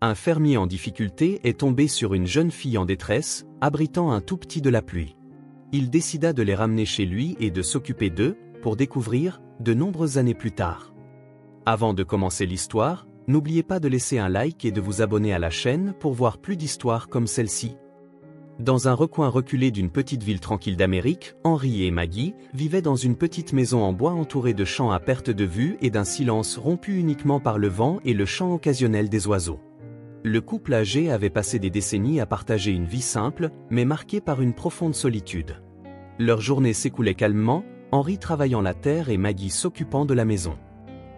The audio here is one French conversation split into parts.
Un fermier en difficulté est tombé sur une jeune fille en détresse, abritant un tout petit de la pluie. Il décida de les ramener chez lui et de s'occuper d'eux, pour découvrir, de nombreuses années plus tard. Avant de commencer l'histoire, n'oubliez pas de laisser un like et de vous abonner à la chaîne pour voir plus d'histoires comme celle-ci. Dans un recoin reculé d'une petite ville tranquille d'Amérique, Henry et Maggie vivaient dans une petite maison en bois entourée de champs à perte de vue et d'un silence rompu uniquement par le vent et le chant occasionnel des oiseaux. Le couple âgé avait passé des décennies à partager une vie simple, mais marquée par une profonde solitude. Leurs journées s'écoulaient calmement, Henry travaillant la terre et Maggie s'occupant de la maison.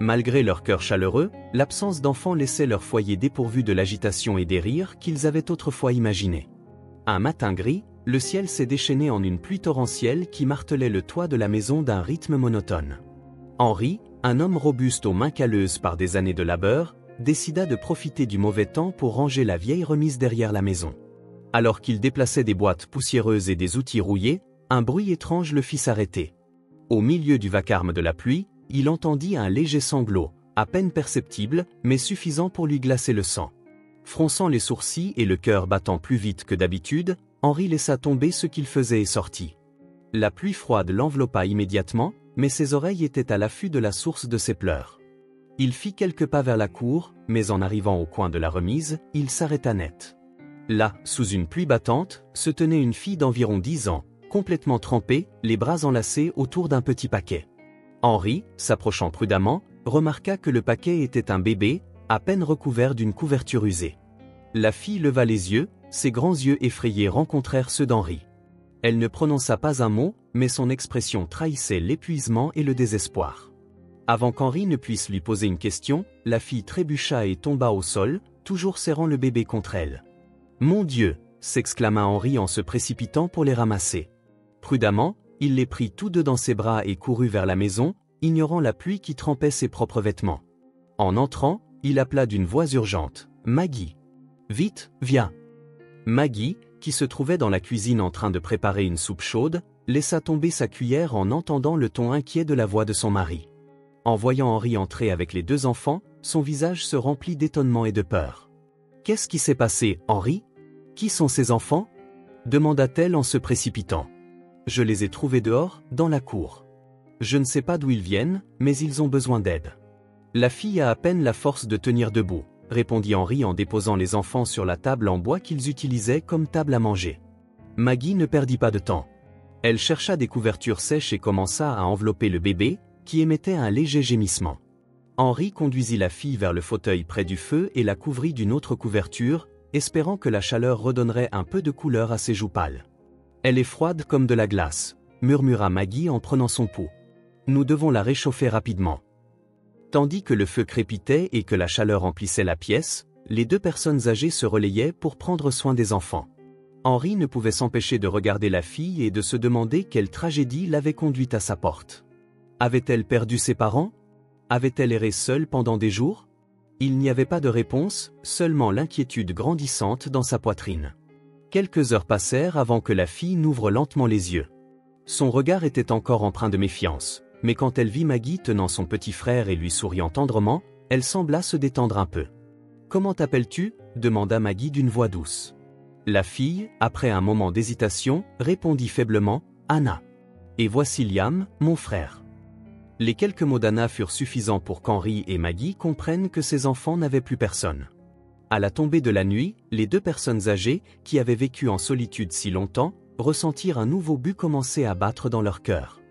Malgré leur cœur chaleureux, l'absence d'enfants laissait leur foyer dépourvu de l'agitation et des rires qu'ils avaient autrefois imaginés. Un matin gris, le ciel s'est déchaîné en une pluie torrentielle qui martelait le toit de la maison d'un rythme monotone. Henry, un homme robuste aux mains calleuses par des années de labeur, décida de profiter du mauvais temps pour ranger la vieille remise derrière la maison. Alors qu'il déplaçait des boîtes poussiéreuses et des outils rouillés, un bruit étrange le fit s'arrêter. Au milieu du vacarme de la pluie, il entendit un léger sanglot, à peine perceptible, mais suffisant pour lui glacer le sang. Fronçant les sourcils et le cœur battant plus vite que d'habitude, Henry laissa tomber ce qu'il faisait et sortit. La pluie froide l'enveloppa immédiatement, mais ses oreilles étaient à l'affût de la source de ses pleurs. Il fit quelques pas vers la cour, mais en arrivant au coin de la remise, il s'arrêta net. Là, sous une pluie battante, se tenait une fille d'environ 10 ans, complètement trempée, les bras enlacés autour d'un petit paquet. Henry, s'approchant prudemment, remarqua que le paquet était un bébé, à peine recouvert d'une couverture usée. La fille leva les yeux, ses grands yeux effrayés rencontrèrent ceux d'Henry. Elle ne prononça pas un mot, mais son expression trahissait l'épuisement et le désespoir. Avant qu'Henry ne puisse lui poser une question, la fille trébucha et tomba au sol, toujours serrant le bébé contre elle. « Mon Dieu !» s'exclama Henry en se précipitant pour les ramasser. Prudemment, il les prit tous deux dans ses bras et courut vers la maison, ignorant la pluie qui trempait ses propres vêtements. En entrant, il appela d'une voix urgente « Maggie ! Vite, viens !» Maggie, qui se trouvait dans la cuisine en train de préparer une soupe chaude, laissa tomber sa cuillère en entendant le ton inquiet de la voix de son mari. En voyant Henry entrer avec les deux enfants, son visage se remplit d'étonnement et de peur. « Qu'est-ce qui s'est passé, Henry ? Qui sont ces enfants ?» demanda-t-elle en se précipitant. « Je les ai trouvés dehors, dans la cour. Je ne sais pas d'où ils viennent, mais ils ont besoin d'aide. » La fille a à peine la force de tenir debout, répondit Henry en déposant les enfants sur la table en bois qu'ils utilisaient comme table à manger. Maggie ne perdit pas de temps. Elle chercha des couvertures sèches et commença à envelopper le bébé, qui émettait un léger gémissement. Henry conduisit la fille vers le fauteuil près du feu et la couvrit d'une autre couverture, espérant que la chaleur redonnerait un peu de couleur à ses joues pâles. « Elle est froide comme de la glace », murmura Maggie en prenant son pouls. « Nous devons la réchauffer rapidement. » Tandis que le feu crépitait et que la chaleur emplissait la pièce, les deux personnes âgées se relayaient pour prendre soin des enfants. Henry ne pouvait s'empêcher de regarder la fille et de se demander quelle tragédie l'avait conduite à sa porte. Avait-elle perdu ses parents? Avait-elle erré seule pendant des jours? Il n'y avait pas de réponse, seulement l'inquiétude grandissante dans sa poitrine. Quelques heures passèrent avant que la fille n'ouvre lentement les yeux. Son regard était encore empreint de méfiance, mais quand elle vit Maggie tenant son petit frère et lui souriant tendrement, elle sembla se détendre un peu. « Comment t'appelles-tu » demanda Maggie d'une voix douce. La fille, après un moment d'hésitation, répondit faiblement « Anna. Et voici Liam, mon frère. » Les quelques mots d'Anna furent suffisants pour qu'Henry et Maggie comprennent que ses enfants n'avaient plus personne. À la tombée de la nuit, les deux personnes âgées, qui avaient vécu en solitude si longtemps, ressentirent un nouveau but commencer à battre dans leur cœur.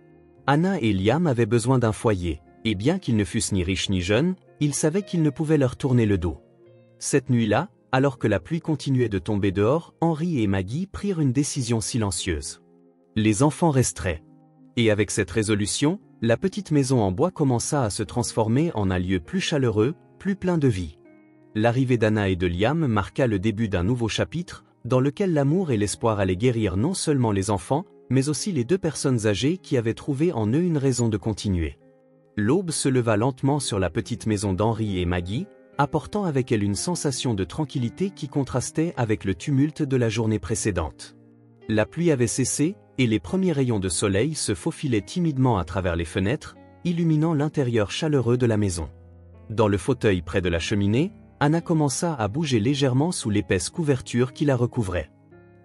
Anna et Liam avaient besoin d'un foyer, et bien qu'ils ne fussent ni riches ni jeunes, ils savaient qu'ils ne pouvaient leur tourner le dos. Cette nuit-là, alors que la pluie continuait de tomber dehors, Henry et Maggie prirent une décision silencieuse. Les enfants resteraient. Et avec cette résolution, la petite maison en bois commença à se transformer en un lieu plus chaleureux, plus plein de vie. L'arrivée d'Anna et de Liam marqua le début d'un nouveau chapitre, dans lequel l'amour et l'espoir allaient guérir non seulement les enfants, mais aussi les deux personnes âgées qui avaient trouvé en eux une raison de continuer. L'aube se leva lentement sur la petite maison d'Henry et Maggie, apportant avec elle une sensation de tranquillité qui contrastait avec le tumulte de la journée précédente. La pluie avait cessé, et les premiers rayons de soleil se faufilaient timidement à travers les fenêtres, illuminant l'intérieur chaleureux de la maison. Dans le fauteuil près de la cheminée, Anna commença à bouger légèrement sous l'épaisse couverture qui la recouvrait.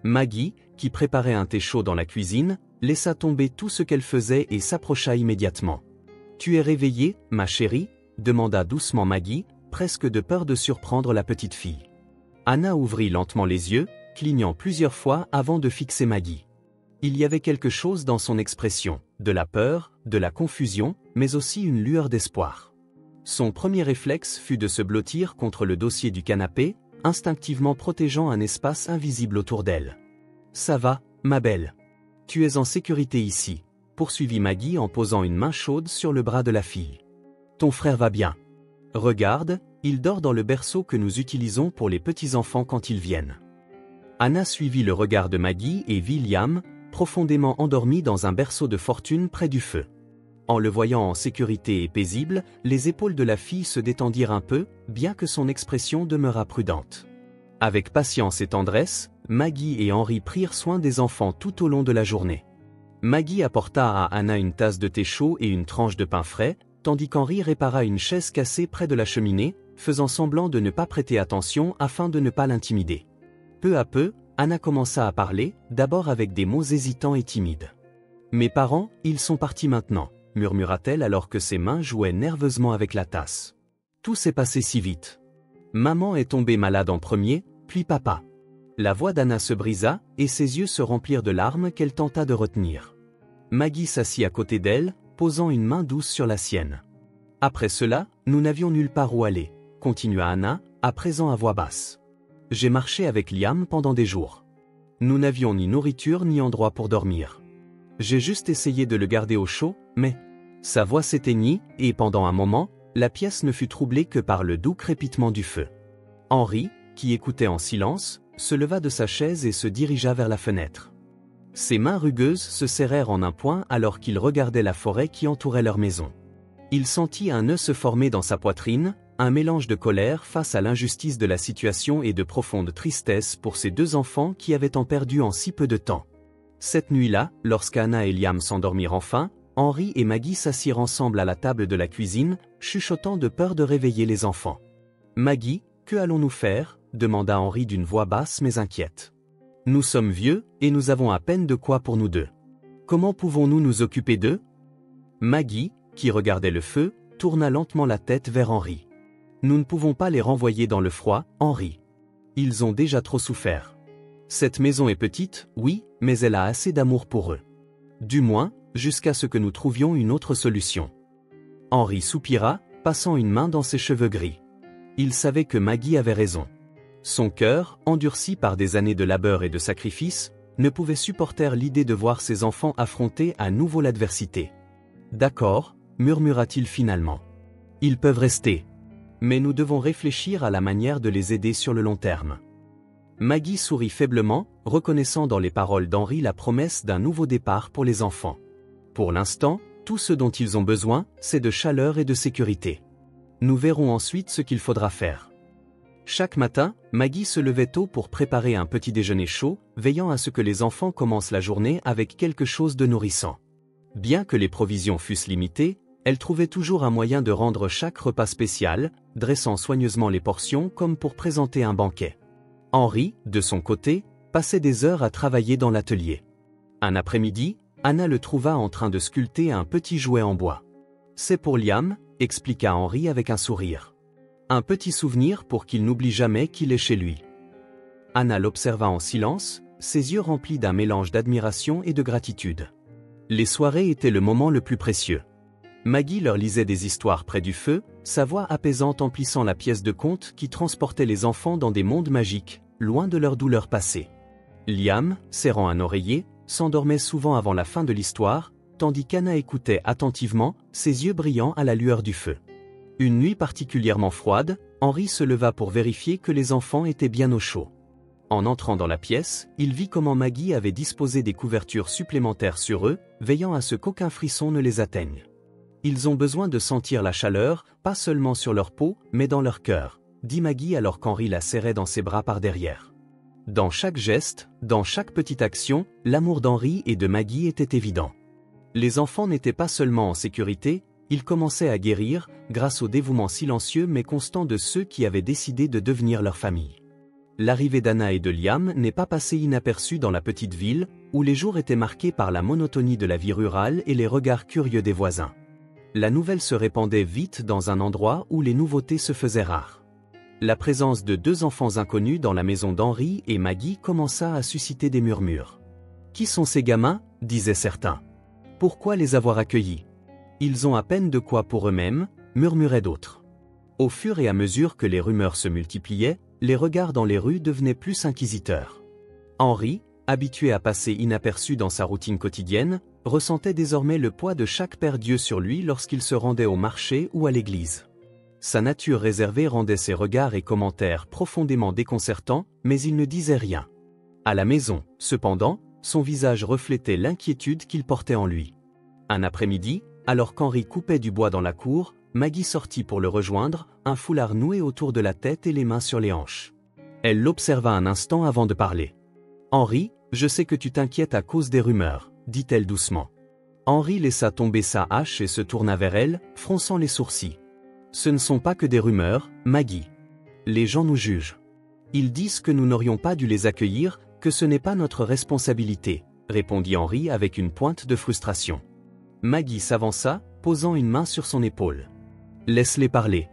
Maggie, qui préparait un thé chaud dans la cuisine, laissa tomber tout ce qu'elle faisait et s'approcha immédiatement. « Tu es réveillée, ma chérie ?» demanda doucement Maggie, presque de peur de surprendre la petite fille. Anna ouvrit lentement les yeux, clignant plusieurs fois avant de fixer Maggie. Il y avait quelque chose dans son expression, de la peur, de la confusion, mais aussi une lueur d'espoir. Son premier réflexe fut de se blottir contre le dossier du canapé, instinctivement protégeant un espace invisible autour d'elle. « Ça va, ma belle. Tu es en sécurité ici », poursuivit Maggie en posant une main chaude sur le bras de la fille. « Ton frère va bien. Regarde, il dort dans le berceau que nous utilisons pour les petits-enfants quand ils viennent. » Anna suivit le regard de Maggie et vit Liam, profondément endormi dans un berceau de fortune près du feu. En le voyant en sécurité et paisible, les épaules de la fille se détendirent un peu, bien que son expression demeurât prudente. Avec patience et tendresse, Maggie et Henri prirent soin des enfants tout au long de la journée. Maggie apporta à Anna une tasse de thé chaud et une tranche de pain frais, tandis qu'Henri répara une chaise cassée près de la cheminée, faisant semblant de ne pas prêter attention afin de ne pas l'intimider. Peu à peu, Anna commença à parler, d'abord avec des mots hésitants et timides. « Mes parents, ils sont partis maintenant », murmura-t-elle alors que ses mains jouaient nerveusement avec la tasse. Tout s'est passé si vite. Maman est tombée malade en premier, puis papa. La voix d'Anna se brisa, et ses yeux se remplirent de larmes qu'elle tenta de retenir. Maggie s'assit à côté d'elle, posant une main douce sur la sienne. « Après cela, nous n'avions nulle part où aller », continua Anna, à présent à voix basse. « J'ai marché avec Liam pendant des jours. Nous n'avions ni nourriture ni endroit pour dormir. J'ai juste essayé de le garder au chaud, mais... » Sa voix s'éteignit, et pendant un moment, la pièce ne fut troublée que par le doux crépitement du feu. Henri, qui écoutait en silence, se leva de sa chaise et se dirigea vers la fenêtre. Ses mains rugueuses se serrèrent en un point alors qu'il regardait la forêt qui entourait leur maison. Il sentit un nœud se former dans sa poitrine, un mélange de colère face à l'injustice de la situation et de profonde tristesse pour ces deux enfants qui avaient tant perdu en si peu de temps. Cette nuit-là, lorsqu'Anna et Liam s'endormirent enfin, Henri et Maggie s'assirent ensemble à la table de la cuisine, chuchotant de peur de réveiller les enfants. « Maggie, que allons-nous faire ?» demanda Henri d'une voix basse mais inquiète. « Nous sommes vieux, et nous avons à peine de quoi pour nous deux. Comment pouvons-nous nous occuper d'eux ?» Maggie, qui regardait le feu, tourna lentement la tête vers Henri. « Nous ne pouvons pas les renvoyer dans le froid, Henri. Ils ont déjà trop souffert. Cette maison est petite, oui, mais elle a assez d'amour pour eux. Du moins, jusqu'à ce que nous trouvions une autre solution. » Henri soupira, passant une main dans ses cheveux gris. Il savait que Maggie avait raison. Son cœur, endurci par des années de labeur et de sacrifice, ne pouvait supporter l'idée de voir ses enfants affronter à nouveau l'adversité. « D'accord, » murmura-t-il finalement. « Ils peuvent rester. Mais nous devons réfléchir à la manière de les aider sur le long terme. » Maggie sourit faiblement, reconnaissant dans les paroles d'Henri la promesse d'un nouveau départ pour les enfants. Pour l'instant, tout ce dont ils ont besoin, c'est de chaleur et de sécurité. Nous verrons ensuite ce qu'il faudra faire. Chaque matin, Maggie se levait tôt pour préparer un petit déjeuner chaud, veillant à ce que les enfants commencent la journée avec quelque chose de nourrissant. Bien que les provisions fussent limitées, elle trouvait toujours un moyen de rendre chaque repas spécial, dressant soigneusement les portions comme pour présenter un banquet. Henri, de son côté, passait des heures à travailler dans l'atelier. Un après-midi, Anna le trouva en train de sculpter un petit jouet en bois. « C'est pour Liam », expliqua Henri avec un sourire. « Un petit souvenir pour qu'il n'oublie jamais qu'il est chez lui. » Anna l'observa en silence, ses yeux remplis d'un mélange d'admiration et de gratitude. Les soirées étaient le moment le plus précieux. Maggie leur lisait des histoires près du feu, sa voix apaisante emplissant la pièce de conte qui transportait les enfants dans des mondes magiques, loin de leur douleur passée. Liam, serrant un oreiller, s'endormait souvent avant la fin de l'histoire, tandis qu'Anna écoutait attentivement, ses yeux brillants à la lueur du feu. Une nuit particulièrement froide, Henri se leva pour vérifier que les enfants étaient bien au chaud. En entrant dans la pièce, il vit comment Maggie avait disposé des couvertures supplémentaires sur eux, veillant à ce qu'aucun frisson ne les atteigne. « Ils ont besoin de sentir la chaleur, pas seulement sur leur peau, mais dans leur cœur, » dit Maggie alors qu'Henri la serrait dans ses bras par derrière. Dans chaque geste, dans chaque petite action, l'amour d'Henri et de Maggie était évident. Les enfants n'étaient pas seulement en sécurité, il commençait à guérir, grâce au dévouement silencieux mais constant de ceux qui avaient décidé de devenir leur famille. L'arrivée d'Anna et de Liam n'est pas passée inaperçue dans la petite ville, où les jours étaient marqués par la monotonie de la vie rurale et les regards curieux des voisins. La nouvelle se répandait vite dans un endroit où les nouveautés se faisaient rares. La présence de 2 enfants inconnus dans la maison d'Henri et Maggie commença à susciter des murmures. « Qui sont ces gamins ?» disaient certains. « Pourquoi les avoir accueillis ? Ils ont à peine de quoi pour eux-mêmes » murmuraient d'autres. Au fur et à mesure que les rumeurs se multipliaient, les regards dans les rues devenaient plus inquisiteurs. Henri, habitué à passer inaperçu dans sa routine quotidienne, ressentait désormais le poids de chaque paire d'yeux sur lui lorsqu'il se rendait au marché ou à l'église. Sa nature réservée rendait ses regards et commentaires profondément déconcertants, mais il ne disait rien. À la maison, cependant, son visage reflétait l'inquiétude qu'il portait en lui. Un après-midi, alors qu'Henri coupait du bois dans la cour, Maggie sortit pour le rejoindre, un foulard noué autour de la tête et les mains sur les hanches. Elle l'observa un instant avant de parler. « Henri, je sais que tu t'inquiètes à cause des rumeurs, » dit-elle doucement. Henri laissa tomber sa hache et se tourna vers elle, fronçant les sourcils. « Ce ne sont pas que des rumeurs, Maggie. Les gens nous jugent. Ils disent que nous n'aurions pas dû les accueillir, que ce n'est pas notre responsabilité, » répondit Henri avec une pointe de frustration. Maggie s'avança, posant une main sur son épaule. « Laisse-les parler.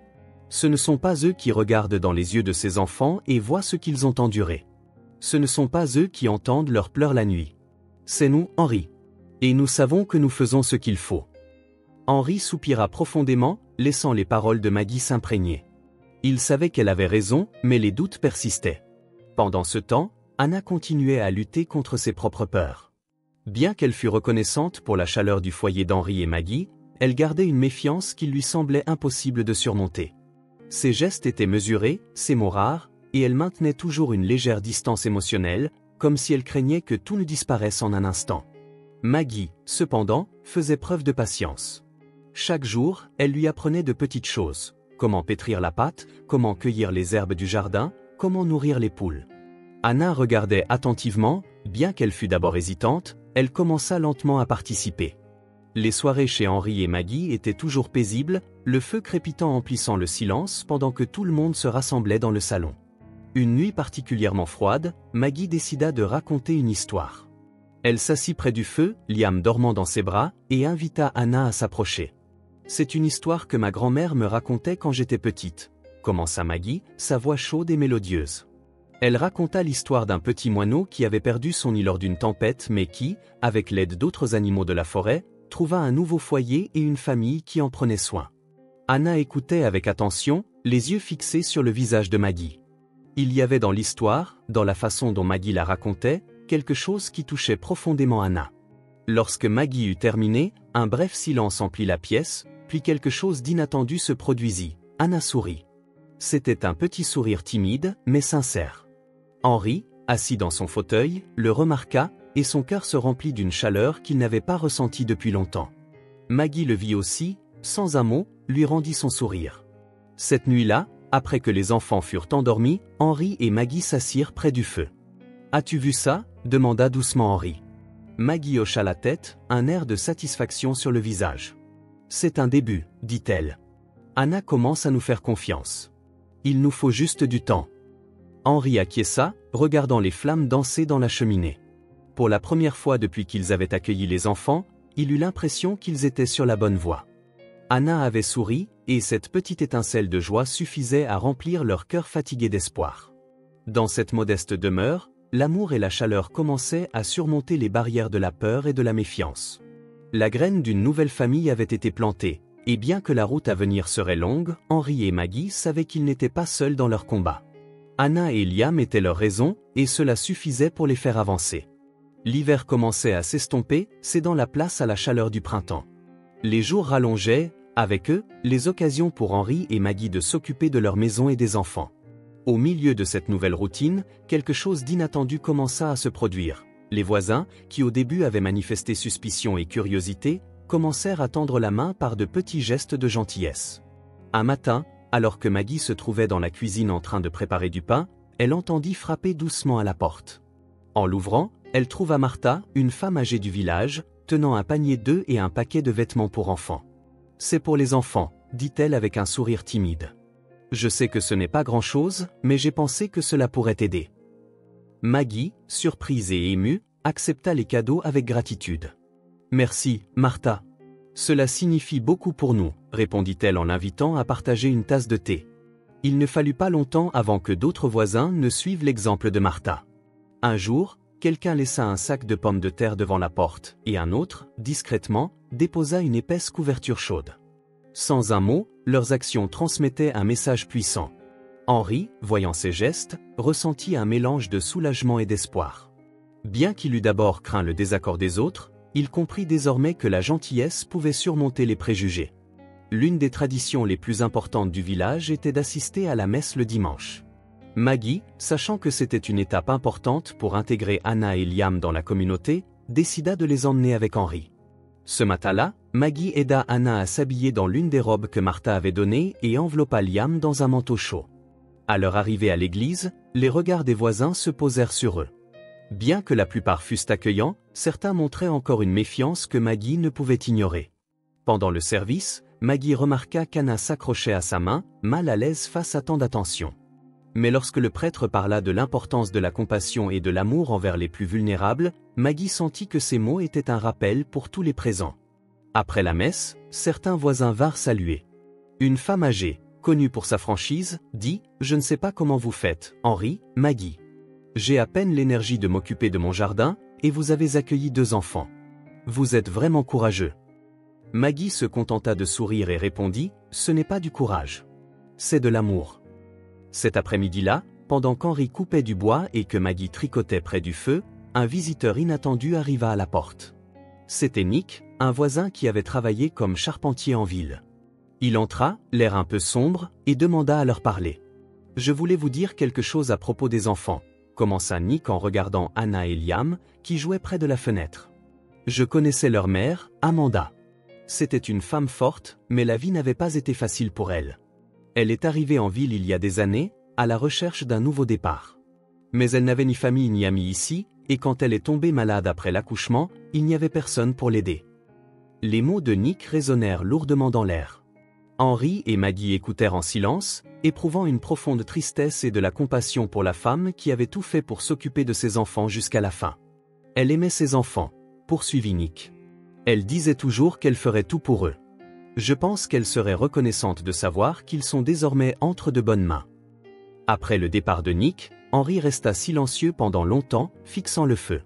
Ce ne sont pas eux qui regardent dans les yeux de ces enfants et voient ce qu'ils ont enduré. Ce ne sont pas eux qui entendent leurs pleurs la nuit. C'est nous, Henri. Et nous savons que nous faisons ce qu'il faut. » Henri soupira profondément, laissant les paroles de Maggie s'imprégner. Il savait qu'elle avait raison, mais les doutes persistaient. Pendant ce temps, Anna continuait à lutter contre ses propres peurs. Bien qu'elle fût reconnaissante pour la chaleur du foyer d'Henri et Maggie, elle gardait une méfiance qu'il lui semblait impossible de surmonter. Ses gestes étaient mesurés, ses mots rares, et elle maintenait toujours une légère distance émotionnelle, comme si elle craignait que tout ne disparaisse en un instant. Maggie, cependant, faisait preuve de patience. Chaque jour, elle lui apprenait de petites choses. Comment pétrir la pâte, comment cueillir les herbes du jardin, comment nourrir les poules. Anna regardait attentivement, bien qu'elle fût d'abord hésitante, elle commença lentement à participer. Les soirées chez Henri et Maggie étaient toujours paisibles, le feu crépitant emplissant le silence pendant que tout le monde se rassemblait dans le salon. Une nuit particulièrement froide, Maggie décida de raconter une histoire. Elle s'assit près du feu, Liam dormant dans ses bras, et invita Anna à s'approcher. « C'est une histoire que ma grand-mère me racontait quand j'étais petite », commença Maggie, sa voix chaude et mélodieuse. Elle raconta l'histoire d'un petit moineau qui avait perdu son nid lors d'une tempête mais qui, avec l'aide d'autres animaux de la forêt, trouva un nouveau foyer et une famille qui en prenait soin. Anna écoutait avec attention, les yeux fixés sur le visage de Maggie. Il y avait dans l'histoire, dans la façon dont Maggie la racontait, quelque chose qui touchait profondément Anna. Lorsque Maggie eut terminé, un bref silence emplit la pièce, puis quelque chose d'inattendu se produisit. Anna sourit. C'était un petit sourire timide, mais sincère. Henri, assis dans son fauteuil, le remarqua, et son cœur se remplit d'une chaleur qu'il n'avait pas ressentie depuis longtemps. Maggie le vit aussi, sans un mot, lui rendit son sourire. Cette nuit-là, après que les enfants furent endormis, Henri et Maggie s'assirent près du feu. « As-tu vu ça ?» demanda doucement Henri. Maggie hocha la tête, un air de satisfaction sur le visage. « C'est un début, dit-elle. Anna commence à nous faire confiance. Il nous faut juste du temps. » Henri acquiesça, regardant les flammes danser dans la cheminée. Pour la première fois depuis qu'ils avaient accueilli les enfants, il eut l'impression qu'ils étaient sur la bonne voie. Anna avait souri, et cette petite étincelle de joie suffisait à remplir leur cœur fatigué d'espoir. Dans cette modeste demeure, l'amour et la chaleur commençaient à surmonter les barrières de la peur et de la méfiance. La graine d'une nouvelle famille avait été plantée, et bien que la route à venir serait longue, Henri et Maggie savaient qu'ils n'étaient pas seuls dans leur combat. Anna et Liam étaient leur raison, et cela suffisait pour les faire avancer. L'hiver commençait à s'estomper, cédant la place à la chaleur du printemps. Les jours rallongeaient, avec eux, les occasions pour Henri et Maggie de s'occuper de leur maison et des enfants. Au milieu de cette nouvelle routine, quelque chose d'inattendu commença à se produire. Les voisins, qui au début avaient manifesté suspicion et curiosité, commencèrent à tendre la main par de petits gestes de gentillesse. Un matin, alors que Maggie se trouvait dans la cuisine en train de préparer du pain, elle entendit frapper doucement à la porte. En l'ouvrant, elle trouva Martha, une femme âgée du village, tenant un panier d'œufs et un paquet de vêtements pour enfants. « c'est pour les enfants, dit-elle avec un sourire timide. Je sais que ce n'est pas grand-chose, mais j'ai pensé que cela pourrait t'aider. Maggie, surprise et émue, accepta les cadeaux avec gratitude. Merci, Martha. Cela signifie beaucoup pour nous, répondit-elle en l'invitant à partager une tasse de thé. Il ne fallut pas longtemps avant que d'autres voisins ne suivent l'exemple de Martha. Un jour, quelqu'un laissa un sac de pommes de terre devant la porte, et un autre, discrètement, déposa une épaisse couverture chaude. Sans un mot, leurs actions transmettaient un message puissant. Henri, voyant ces gestes, ressentit un mélange de soulagement et d'espoir. Bien qu'il eût d'abord craint le désaccord des autres, il comprit désormais que la gentillesse pouvait surmonter les préjugés. L'une des traditions les plus importantes du village était d'assister à la messe le dimanche. Maggie, sachant que c'était une étape importante pour intégrer Anna et Liam dans la communauté, décida de les emmener avec Henri. Ce matin-là, Maggie aida Anna à s'habiller dans l'une des robes que Martha avait données et enveloppa Liam dans un manteau chaud. À leur arrivée à l'église, les regards des voisins se posèrent sur eux. Bien que la plupart fussent accueillants, certains montraient encore une méfiance que Maggie ne pouvait ignorer. Pendant le service, Maggie remarqua qu'Anna s'accrochait à sa main, mal à l'aise face à tant d'attention. Mais lorsque le prêtre parla de l'importance de la compassion et de l'amour envers les plus vulnérables, Maggie sentit que ces mots étaient un rappel pour tous les présents. Après la messe, certains voisins vinrent saluer. Une femme âgée, connue pour sa franchise, dit « Je ne sais pas comment vous faites, Henri, Maggie. J'ai à peine l'énergie de m'occuper de mon jardin, et vous avez accueilli 2 enfants. Vous êtes vraiment courageux. » Maggie se contenta de sourire et répondit « Ce n'est pas du courage. C'est de l'amour. » Cet après-midi-là, pendant qu'Henri coupait du bois et que Maggie tricotait près du feu, un visiteur inattendu arriva à la porte. C'était Nick, un voisin qui avait travaillé comme charpentier en ville. Il entra, l'air un peu sombre, et demanda à leur parler. « Je voulais vous dire quelque chose à propos des enfants, » commença Nick en regardant Anna et Liam, qui jouaient près de la fenêtre. « Je connaissais leur mère, Amanda. C'était une femme forte, mais la vie n'avait pas été facile pour elle. Elle est arrivée en ville il y a des années, à la recherche d'un nouveau départ. Mais elle n'avait ni famille ni amis ici, et quand elle est tombée malade après l'accouchement, il n'y avait personne pour l'aider. » Les mots de Nick résonnèrent lourdement dans l'air. Henri et Maggie écoutèrent en silence, éprouvant une profonde tristesse et de la compassion pour la femme qui avait tout fait pour s'occuper de ses enfants jusqu'à la fin. Elle aimait ses enfants, poursuivit Nick. Elle disait toujours qu'elle ferait tout pour eux. Je pense qu'elle serait reconnaissante de savoir qu'ils sont désormais entre de bonnes mains. Après le départ de Nick, Henri resta silencieux pendant longtemps, fixant le feu.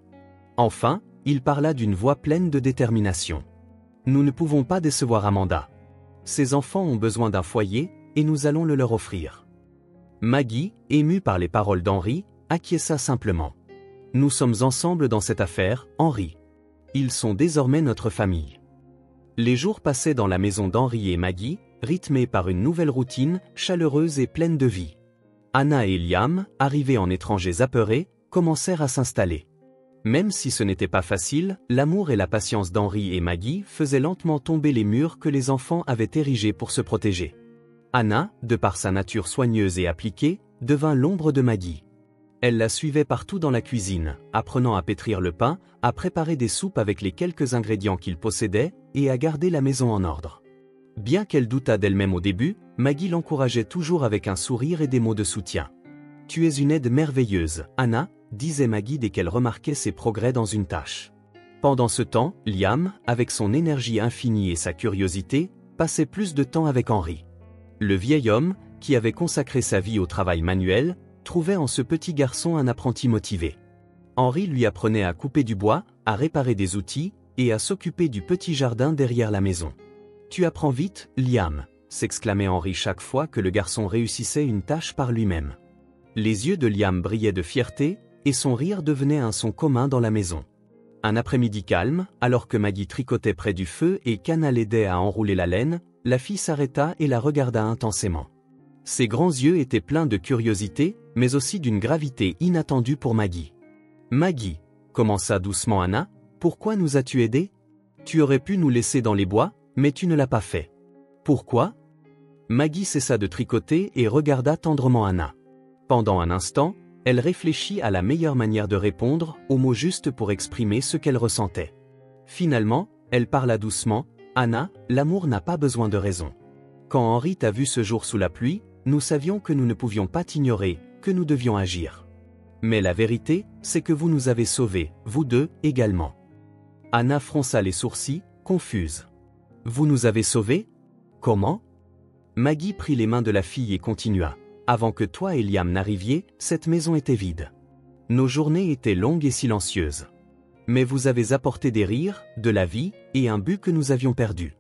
Enfin, il parla d'une voix pleine de détermination. Nous ne pouvons pas décevoir Amanda. Ses enfants ont besoin d'un foyer, et nous allons le leur offrir. Maggie, émue par les paroles d'Henri, acquiesça simplement. Nous sommes ensemble dans cette affaire, Henri. Ils sont désormais notre famille. Les jours passaient dans la maison d'Henri et Maggie, rythmés par une nouvelle routine, chaleureuse et pleine de vie. Anna et Liam, arrivés en étrangers apeurés, commencèrent à s'installer. Même si ce n'était pas facile, l'amour et la patience d'Henri et Maggie faisaient lentement tomber les murs que les enfants avaient érigés pour se protéger. Anna, de par sa nature soigneuse et appliquée, devint l'ombre de Maggie. Elle la suivait partout dans la cuisine, apprenant à pétrir le pain, à préparer des soupes avec les quelques ingrédients qu'il possédait, et à garder la maison en ordre. Bien qu'elle doutât d'elle-même au début, Maggie l'encourageait toujours avec un sourire et des mots de soutien. « Tu es une aide merveilleuse, Anna », disait Maggie dès qu'elle remarquait ses progrès dans une tâche. Pendant ce temps, Liam, avec son énergie infinie et sa curiosité, passait plus de temps avec Henri. Le vieil homme, qui avait consacré sa vie au travail manuel, trouvait en ce petit garçon un apprenti motivé. Henri lui apprenait à couper du bois, à réparer des outils, et à s'occuper du petit jardin derrière la maison. « Tu apprends vite, Liam », s'exclamait Henri chaque fois que le garçon réussissait une tâche par lui-même. Les yeux de Liam brillaient de fierté, et son rire devenait un son commun dans la maison. Un après-midi calme, alors que Maggie tricotait près du feu et qu'Anna l'aidait à enrouler la laine, la fille s'arrêta et la regarda intensément. Ses grands yeux étaient pleins de curiosité, mais aussi d'une gravité inattendue pour Maggie. « Maggie », commença doucement Anna, « pourquoi nous as-tu aidés ? Tu aurais pu nous laisser dans les bois, mais tu ne l'as pas fait. Pourquoi ?» Maggie cessa de tricoter et regarda tendrement Anna. Pendant un instant, elle réfléchit à la meilleure manière de répondre, aux mots justes pour exprimer ce qu'elle ressentait. Finalement, elle parla doucement, « Anna, l'amour n'a pas besoin de raison. Quand Henri t'a vu ce jour sous la pluie, nous savions que nous ne pouvions pas t'ignorer, que nous devions agir. Mais la vérité, c'est que vous nous avez sauvés, vous deux, également. Anna fronça les sourcils, confuse. Vous nous avez sauvés? Comment? Maggie prit les mains de la fille et continua. Avant que toi et Liam n'arriviez, cette maison était vide. Nos journées étaient longues et silencieuses. Mais vous avez apporté des rires, de la vie, et un but que nous avions perdu.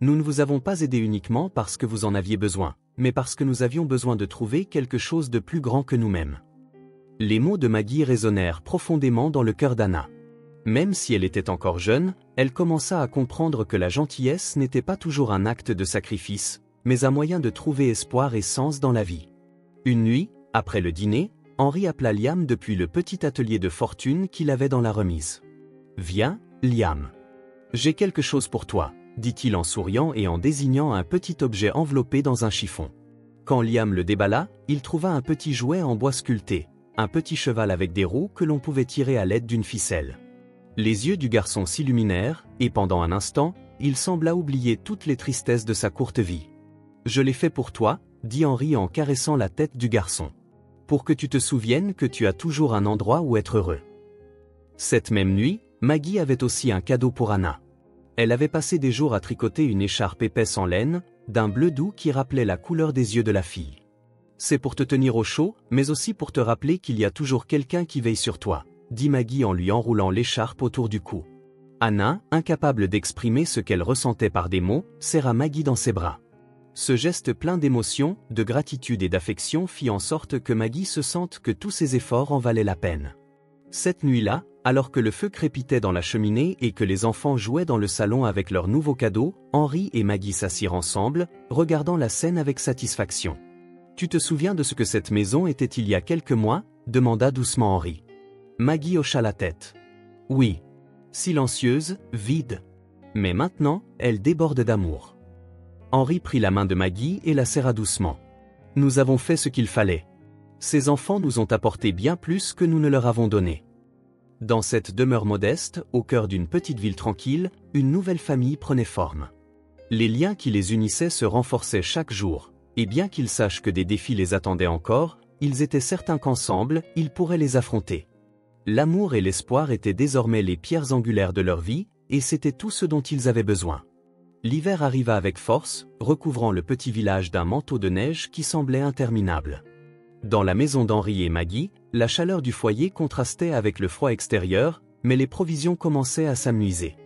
Nous ne vous avons pas aidé uniquement parce que vous en aviez besoin, mais parce que nous avions besoin de trouver quelque chose de plus grand que nous-mêmes. Les mots de Maggie résonnèrent profondément dans le cœur d'Anna. Même si elle était encore jeune, elle commença à comprendre que la gentillesse n'était pas toujours un acte de sacrifice, mais un moyen de trouver espoir et sens dans la vie. Une nuit, après le dîner, Henri appela Liam depuis le petit atelier de fortune qu'il avait dans la remise. « Viens, Liam. J'ai quelque chose pour toi, » dit-il en souriant et en désignant un petit objet enveloppé dans un chiffon. Quand Liam le déballa, il trouva un petit jouet en bois sculpté, un petit cheval avec des roues que l'on pouvait tirer à l'aide d'une ficelle. Les yeux du garçon s'illuminèrent, et pendant un instant, il sembla oublier toutes les tristesses de sa courte vie. « Je l'ai fait pour toi, » dit Henri en caressant la tête du garçon. « Pour que tu te souviennes que tu as toujours un endroit où être heureux. » Cette même nuit, Maggie avait aussi un cadeau pour Anna. Elle avait passé des jours à tricoter une écharpe épaisse en laine, d'un bleu doux qui rappelait la couleur des yeux de la fille. « C'est pour te tenir au chaud, mais aussi pour te rappeler qu'il y a toujours quelqu'un qui veille sur toi, » dit Maggie en lui enroulant l'écharpe autour du cou. Anna, incapable d'exprimer ce qu'elle ressentait par des mots, serra Maggie dans ses bras. Ce geste plein d'émotion, de gratitude et d'affection fit en sorte que Maggie se sente que tous ses efforts en valaient la peine. Cette nuit-là, alors que le feu crépitait dans la cheminée et que les enfants jouaient dans le salon avec leurs nouveaux cadeaux, Henri et Maggie s'assirent ensemble, regardant la scène avec satisfaction. « Tu te souviens de ce que cette maison était il y a quelques mois » demanda doucement Henri. Maggie hocha la tête. « Oui. Silencieuse, vide. Mais maintenant, elle déborde d'amour. » Henri prit la main de Maggie et la serra doucement. « Nous avons fait ce qu'il fallait. Ces enfants nous ont apporté bien plus que nous ne leur avons donné. » Dans cette demeure modeste, au cœur d'une petite ville tranquille, une nouvelle famille prenait forme. Les liens qui les unissaient se renforçaient chaque jour, et bien qu'ils sachent que des défis les attendaient encore, ils étaient certains qu'ensemble, ils pourraient les affronter. L'amour et l'espoir étaient désormais les pierres angulaires de leur vie, et c'était tout ce dont ils avaient besoin. L'hiver arriva avec force, recouvrant le petit village d'un manteau de neige qui semblait interminable. Dans la maison d'Henri et Maggie, la chaleur du foyer contrastait avec le froid extérieur, mais les provisions commençaient à s'amenuiser.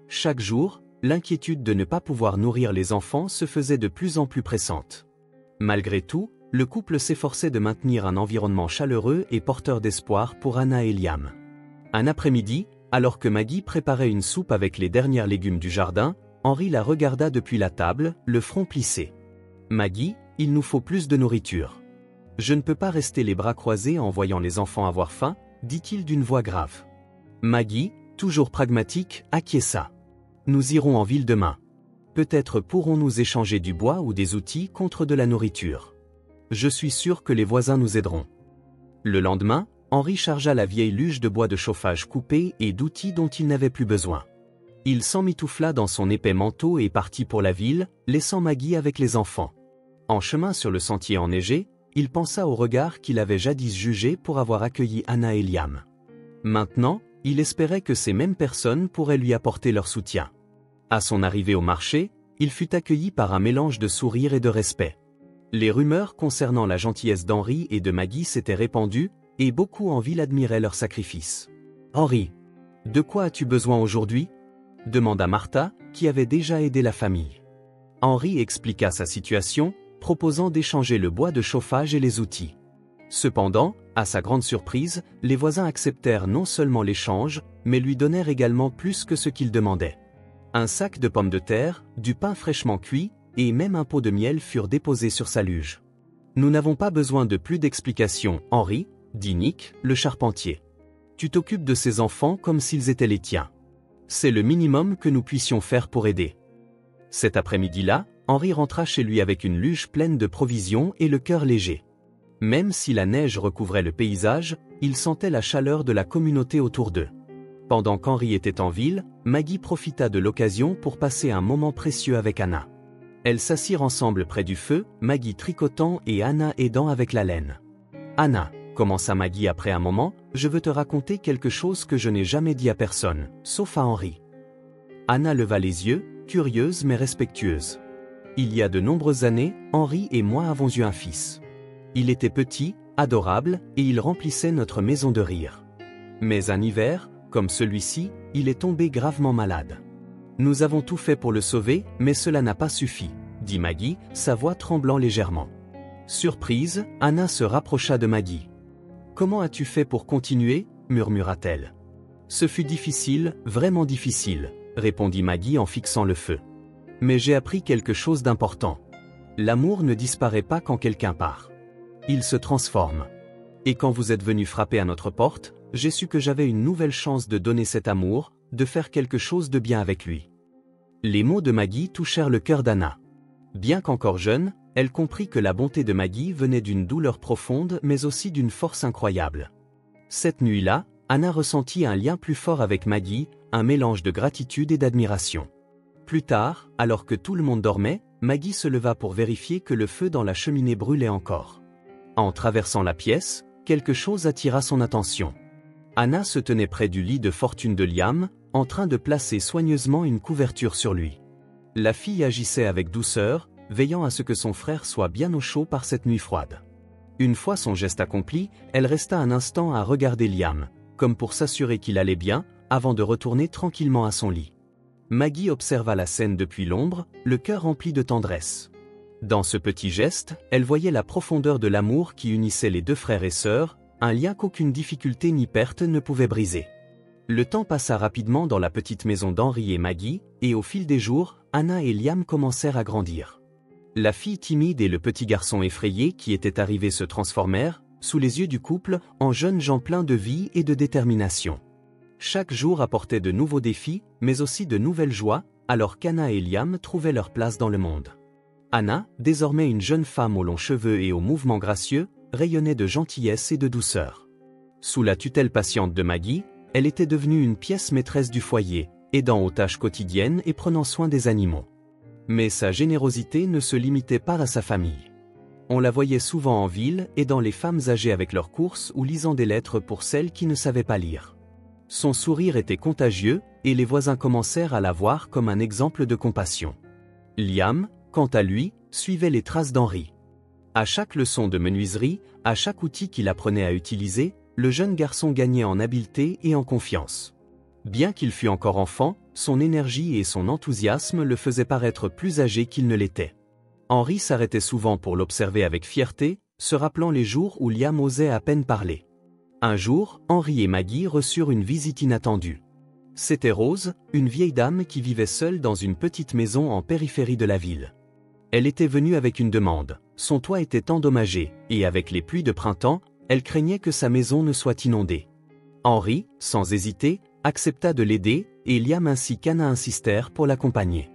Chaque jour, l'inquiétude de ne pas pouvoir nourrir les enfants se faisait de plus en plus pressante. Malgré tout, le couple s'efforçait de maintenir un environnement chaleureux et porteur d'espoir pour Anna et Liam. Un après-midi, alors que Maggie préparait une soupe avec les derniers légumes du jardin, Henri la regarda depuis la table, le front plissé. « Maggie, il nous faut plus de nourriture. Je ne peux pas rester les bras croisés en voyant les enfants avoir faim, » dit-il d'une voix grave. Maggie, toujours pragmatique, acquiesça. « Nous irons en ville demain. Peut-être pourrons-nous échanger du bois ou des outils contre de la nourriture. Je suis sûr que les voisins nous aideront. » Le lendemain, Henri chargea la vieille luge de bois de chauffage coupé et d'outils dont il n'avait plus besoin. Il s'emmitoufla dans son épais manteau et partit pour la ville, laissant Maggie avec les enfants. En chemin sur le sentier enneigé, il pensa au regard qu'il avait jadis jugé pour avoir accueilli Anna et Liam. Maintenant, il espérait que ces mêmes personnes pourraient lui apporter leur soutien. À son arrivée au marché, il fut accueilli par un mélange de sourire et de respect. Les rumeurs concernant la gentillesse d'Henri et de Maggie s'étaient répandues, et beaucoup en ville admiraient leur sacrifice. « Henri, de quoi as-tu besoin aujourd'hui » demanda Martha, qui avait déjà aidé la famille. Henri expliqua sa situation, proposant d'échanger le bois de chauffage et les outils. Cependant, à sa grande surprise, les voisins acceptèrent non seulement l'échange, mais lui donnèrent également plus que ce qu'il demandait. Un sac de pommes de terre, du pain fraîchement cuit, et même un pot de miel furent déposés sur sa luge. « Nous n'avons pas besoin de plus d'explications, Henri, » dit Nick, le charpentier. « Tu t'occupes de ces enfants comme s'ils étaient les tiens. C'est le minimum que nous puissions faire pour aider. » Cet après-midi-là, Henri rentra chez lui avec une luge pleine de provisions et le cœur léger. Même si la neige recouvrait le paysage, il sentait la chaleur de la communauté autour d'eux. Pendant qu'Henri était en ville, Maggie profita de l'occasion pour passer un moment précieux avec Anna. Elles s'assirent ensemble près du feu, Maggie tricotant et Anna aidant avec la laine. « Anna, » commença Maggie après un moment, « je veux te raconter quelque chose que je n'ai jamais dit à personne, sauf à Henri. » Anna leva les yeux, curieuse mais respectueuse. « Il y a de nombreuses années, Henri et moi avons eu un fils. Il était petit, adorable, et il remplissait notre maison de rire. Mais un hiver, comme celui-ci, il est tombé gravement malade. Nous avons tout fait pour le sauver, mais cela n'a pas suffi, dit Maggie, sa voix tremblant légèrement. Surprise, Anna se rapprocha de Maggie. Comment as-tu fait pour continuer, murmura-t-elle. Ce fut difficile, vraiment difficile, répondit Maggie en fixant le feu. Mais j'ai appris quelque chose d'important. L'amour ne disparaît pas quand quelqu'un part. Il se transforme. Et quand vous êtes venu frapper à notre porte, j'ai su que j'avais une nouvelle chance de donner cet amour, de faire quelque chose de bien avec lui. Les mots de Maggie touchèrent le cœur d'Anna. Bien qu'encore jeune, elle comprit que la bonté de Maggie venait d'une douleur profonde mais aussi d'une force incroyable. Cette nuit-là, Anna ressentit un lien plus fort avec Maggie, un mélange de gratitude et d'admiration. Plus tard, alors que tout le monde dormait, Maggie se leva pour vérifier que le feu dans la cheminée brûlait encore. En traversant la pièce, quelque chose attira son attention. Anna se tenait près du lit de fortune de Liam, en train de placer soigneusement une couverture sur lui. La fille agissait avec douceur, veillant à ce que son frère soit bien au chaud par cette nuit froide. Une fois son geste accompli, elle resta un instant à regarder Liam, comme pour s'assurer qu'il allait bien, avant de retourner tranquillement à son lit. Maggie observa la scène depuis l'ombre, le cœur rempli de tendresse. Dans ce petit geste, elle voyait la profondeur de l'amour qui unissait les deux frères et sœurs, un lien qu'aucune difficulté ni perte ne pouvait briser. Le temps passa rapidement dans la petite maison d'Henri et Maggie, et au fil des jours, Anna et Liam commencèrent à grandir. La fille timide et le petit garçon effrayé qui était arrivé se transformèrent, sous les yeux du couple, en jeunes gens pleins de vie et de détermination. Chaque jour apportait de nouveaux défis, mais aussi de nouvelles joies, alors qu'Anna et Liam trouvaient leur place dans le monde. Anna, désormais une jeune femme aux longs cheveux et aux mouvements gracieux, rayonnait de gentillesse et de douceur. Sous la tutelle patiente de Maggie, elle était devenue une pièce maîtresse du foyer, aidant aux tâches quotidiennes et prenant soin des animaux. Mais sa générosité ne se limitait pas à sa famille. On la voyait souvent en ville, aidant les femmes âgées avec leurs courses ou lisant des lettres pour celles qui ne savaient pas lire. Son sourire était contagieux, et les voisins commencèrent à la voir comme un exemple de compassion. Liam, quant à lui, suivait les traces d'Henri. À chaque leçon de menuiserie, à chaque outil qu'il apprenait à utiliser, le jeune garçon gagnait en habileté et en confiance. Bien qu'il fût encore enfant, son énergie et son enthousiasme le faisaient paraître plus âgé qu'il ne l'était. Henri s'arrêtait souvent pour l'observer avec fierté, se rappelant les jours où Liam osait à peine parler. Un jour, Henri et Maggie reçurent une visite inattendue. C'était Rose, une vieille dame qui vivait seule dans une petite maison en périphérie de la ville. Elle était venue avec une demande. Son toit était endommagé, et avec les pluies de printemps, elle craignait que sa maison ne soit inondée. Henri, sans hésiter, accepta de l'aider, et Liam ainsi qu'Anna insistèrent pour l'accompagner.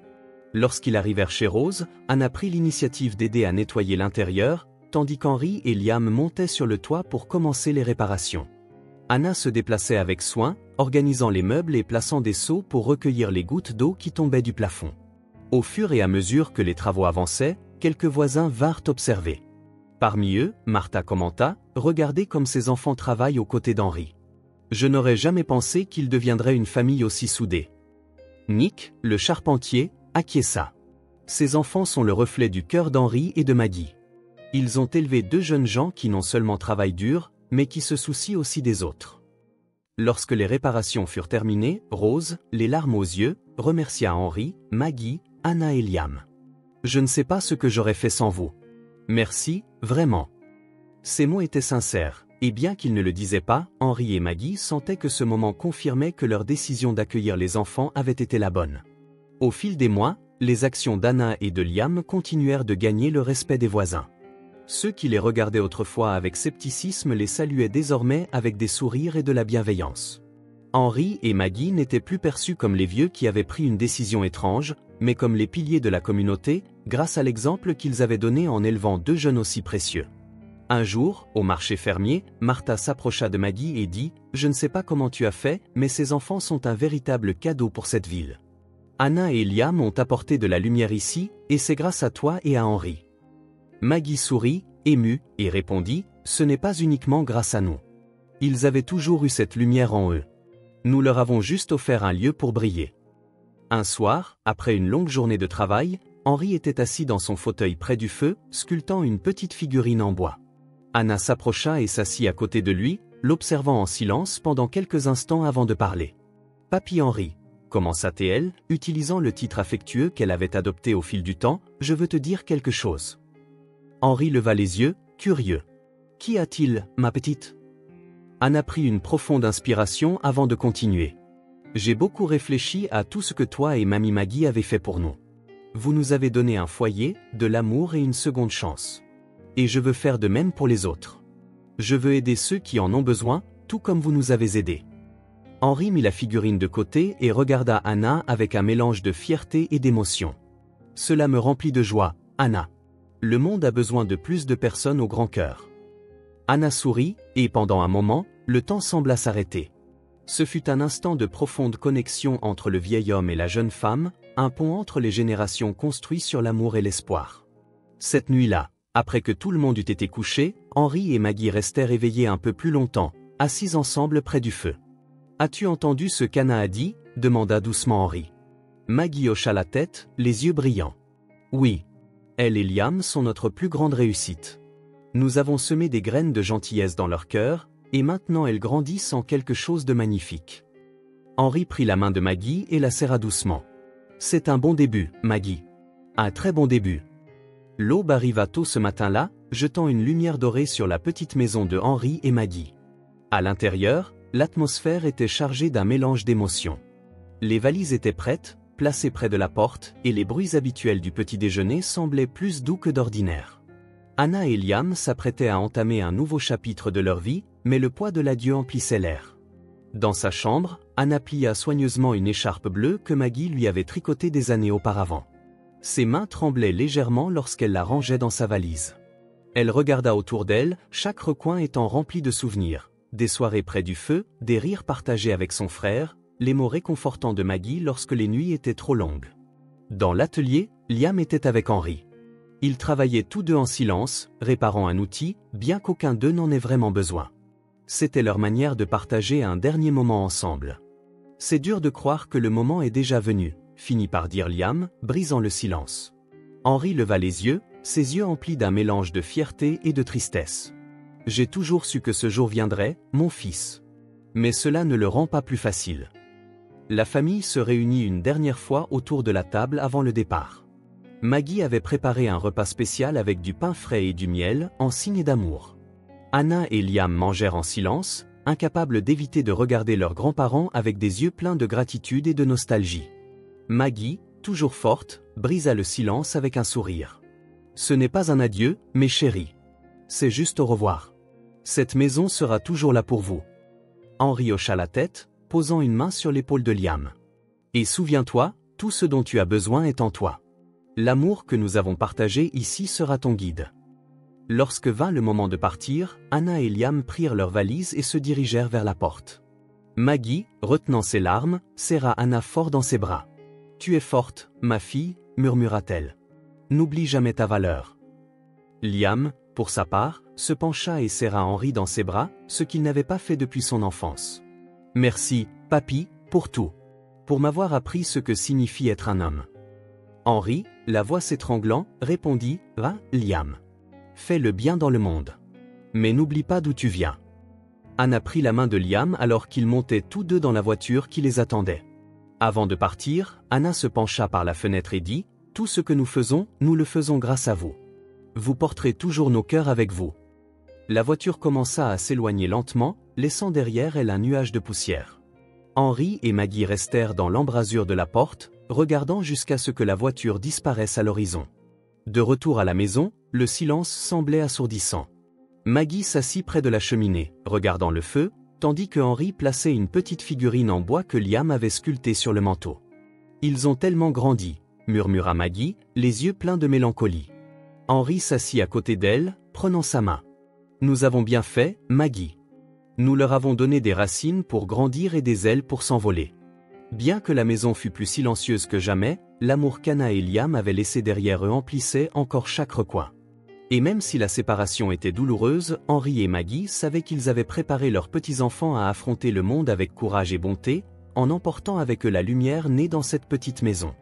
Lorsqu'ils arrivèrent chez Rose, Anna prit l'initiative d'aider à nettoyer l'intérieur, tandis qu'Henri et Liam montaient sur le toit pour commencer les réparations. Anna se déplaçait avec soin, organisant les meubles et plaçant des seaux pour recueillir les gouttes d'eau qui tombaient du plafond. Au fur et à mesure que les travaux avançaient, quelques voisins vinrent observer. Parmi eux, Martha commenta, « Regardez comme ces enfants travaillent aux côtés d'Henri. Je n'aurais jamais pensé qu'ils deviendraient une famille aussi soudée. » Nick, le charpentier, acquiesça. Ces enfants sont le reflet du cœur d'Henri et de Maggie. Ils ont élevé deux jeunes gens qui non seulement travaillent dur, mais qui se soucient aussi des autres. Lorsque les réparations furent terminées, Rose, les larmes aux yeux, remercia Henri, Maggie, Anna et Liam. « Je ne sais pas ce que j'aurais fait sans vous. Merci, vraiment. » Ces mots étaient sincères, et bien qu'ils ne le disaient pas, Henri et Maggie sentaient que ce moment confirmait que leur décision d'accueillir les enfants avait été la bonne. Au fil des mois, les actions d'Anna et de Liam continuèrent de gagner le respect des voisins. Ceux qui les regardaient autrefois avec scepticisme les saluaient désormais avec des sourires et de la bienveillance. Henri et Maggie n'étaient plus perçus comme les vieux qui avaient pris une décision étrange, mais comme les piliers de la communauté, grâce à l'exemple qu'ils avaient donné en élevant deux jeunes aussi précieux. Un jour, au marché fermier, Martha s'approcha de Maggie et dit « Je ne sais pas comment tu as fait, mais ces enfants sont un véritable cadeau pour cette ville. Anna et Liam ont apporté de la lumière ici, et c'est grâce à toi et à Henry. » Maggie sourit, émue, et répondit « Ce n'est pas uniquement grâce à nous. Ils avaient toujours eu cette lumière en eux. Nous leur avons juste offert un lieu pour briller. » Un soir, après une longue journée de travail, Henry était assis dans son fauteuil près du feu, sculptant une petite figurine en bois. Anna s'approcha et s'assit à côté de lui, l'observant en silence pendant quelques instants avant de parler. « Papy Henry, » commença-t-elle, utilisant le titre affectueux qu'elle avait adopté au fil du temps, « je veux te dire quelque chose. » Henry leva les yeux, curieux. « Qu'y a-t-il, ma petite ?» Anna prit une profonde inspiration avant de continuer. « J'ai beaucoup réfléchi à tout ce que toi et Mamie Maggie avez fait pour nous. Vous nous avez donné un foyer, de l'amour et une seconde chance. Et je veux faire de même pour les autres. Je veux aider ceux qui en ont besoin, tout comme vous nous avez aidés. » Henry mit la figurine de côté et regarda Anna avec un mélange de fierté et d'émotion. « Cela me remplit de joie, Anna. Le monde a besoin de plus de personnes au grand cœur. » Anna sourit, et pendant un moment, le temps sembla s'arrêter. Ce fut un instant de profonde connexion entre le vieil homme et la jeune femme, un pont entre les générations construit sur l'amour et l'espoir. Cette nuit-là, après que tout le monde eut été couché, Henry et Maggie restèrent éveillés un peu plus longtemps, assis ensemble près du feu. « As-tu entendu ce qu'Anna a dit ?» demanda doucement Henry. Maggie hocha la tête, les yeux brillants. « Oui. Elle et Liam sont notre plus grande réussite. Nous avons semé des graines de gentillesse dans leur cœur, et maintenant elles grandissent en quelque chose de magnifique. » Henry prit la main de Maggie et la serra doucement. « C'est un bon début, Maggie. Un très bon début. » L'aube arriva tôt ce matin-là, jetant une lumière dorée sur la petite maison de Henry et Maggie. À l'intérieur, l'atmosphère était chargée d'un mélange d'émotions. Les valises étaient prêtes, placées près de la porte, et les bruits habituels du petit déjeuner semblaient plus doux que d'ordinaire. Anna et Liam s'apprêtaient à entamer un nouveau chapitre de leur vie, mais le poids de l'adieu emplissait l'air. Dans sa chambre, Anna plia soigneusement une écharpe bleue que Maggie lui avait tricotée des années auparavant. Ses mains tremblaient légèrement lorsqu'elle la rangeait dans sa valise. Elle regarda autour d'elle, chaque recoin étant rempli de souvenirs, des soirées près du feu, des rires partagés avec son frère, les mots réconfortants de Maggie lorsque les nuits étaient trop longues. Dans l'atelier, Liam était avec Henry. Ils travaillaient tous deux en silence, réparant un outil, bien qu'aucun d'eux n'en ait vraiment besoin. C'était leur manière de partager un dernier moment ensemble. « C'est dur de croire que le moment est déjà venu », finit par dire Liam, brisant le silence. Henry leva les yeux, ses yeux emplis d'un mélange de fierté et de tristesse. « J'ai toujours su que ce jour viendrait, mon fils. Mais cela ne le rend pas plus facile. » La famille se réunit une dernière fois autour de la table avant le départ. Maggie avait préparé un repas spécial avec du pain frais et du miel, en signe d'amour. Anna et Liam mangèrent en silence, incapables d'éviter de regarder leurs grands-parents avec des yeux pleins de gratitude et de nostalgie. Maggie, toujours forte, brisa le silence avec un sourire. « Ce n'est pas un adieu, mes chéris. C'est juste au revoir. Cette maison sera toujours là pour vous. » Henry hocha la tête, posant une main sur l'épaule de Liam. « Et souviens-toi, tout ce dont tu as besoin est en toi. L'amour que nous avons partagé ici sera ton guide. » Lorsque vint le moment de partir, Anna et Liam prirent leurs valises et se dirigèrent vers la porte. Maggie, retenant ses larmes, serra Anna fort dans ses bras. « Tu es forte, ma fille, » murmura-t-elle. « N'oublie jamais ta valeur. » Liam, pour sa part, se pencha et serra Henry dans ses bras, ce qu'il n'avait pas fait depuis son enfance. « Merci, papy, pour tout. Pour m'avoir appris ce que signifie être un homme. » Henry, la voix s'étranglant, répondit « Va, Liam. Fais le bien dans le monde. Mais n'oublie pas d'où tu viens. » Anna prit la main de Liam alors qu'ils montaient tous deux dans la voiture qui les attendait. Avant de partir, Anna se pencha par la fenêtre et dit « Tout ce que nous le faisons grâce à vous. Vous porterez toujours nos cœurs avec vous. » La voiture commença à s'éloigner lentement, laissant derrière elle un nuage de poussière. Henry et Maggie restèrent dans l'embrasure de la porte, regardant jusqu'à ce que la voiture disparaisse à l'horizon. De retour à la maison, le silence semblait assourdissant. Maggie s'assit près de la cheminée, regardant le feu, tandis que Henry plaçait une petite figurine en bois que Liam avait sculptée sur le manteau. « Ils ont tellement grandi », murmura Maggie, les yeux pleins de mélancolie. Henry s'assit à côté d'elle, prenant sa main. nous avons bien fait, Maggie. Nous leur avons donné des racines pour grandir et des ailes pour s'envoler. » Bien que la maison fût plus silencieuse que jamais, l'amour qu'Anna et Liam avaient laissé derrière eux emplissait encore chaque recoin. Et même si la séparation était douloureuse, Henry et Maggie savaient qu'ils avaient préparé leurs petits-enfants à affronter le monde avec courage et bonté, en emportant avec eux la lumière née dans cette petite maison.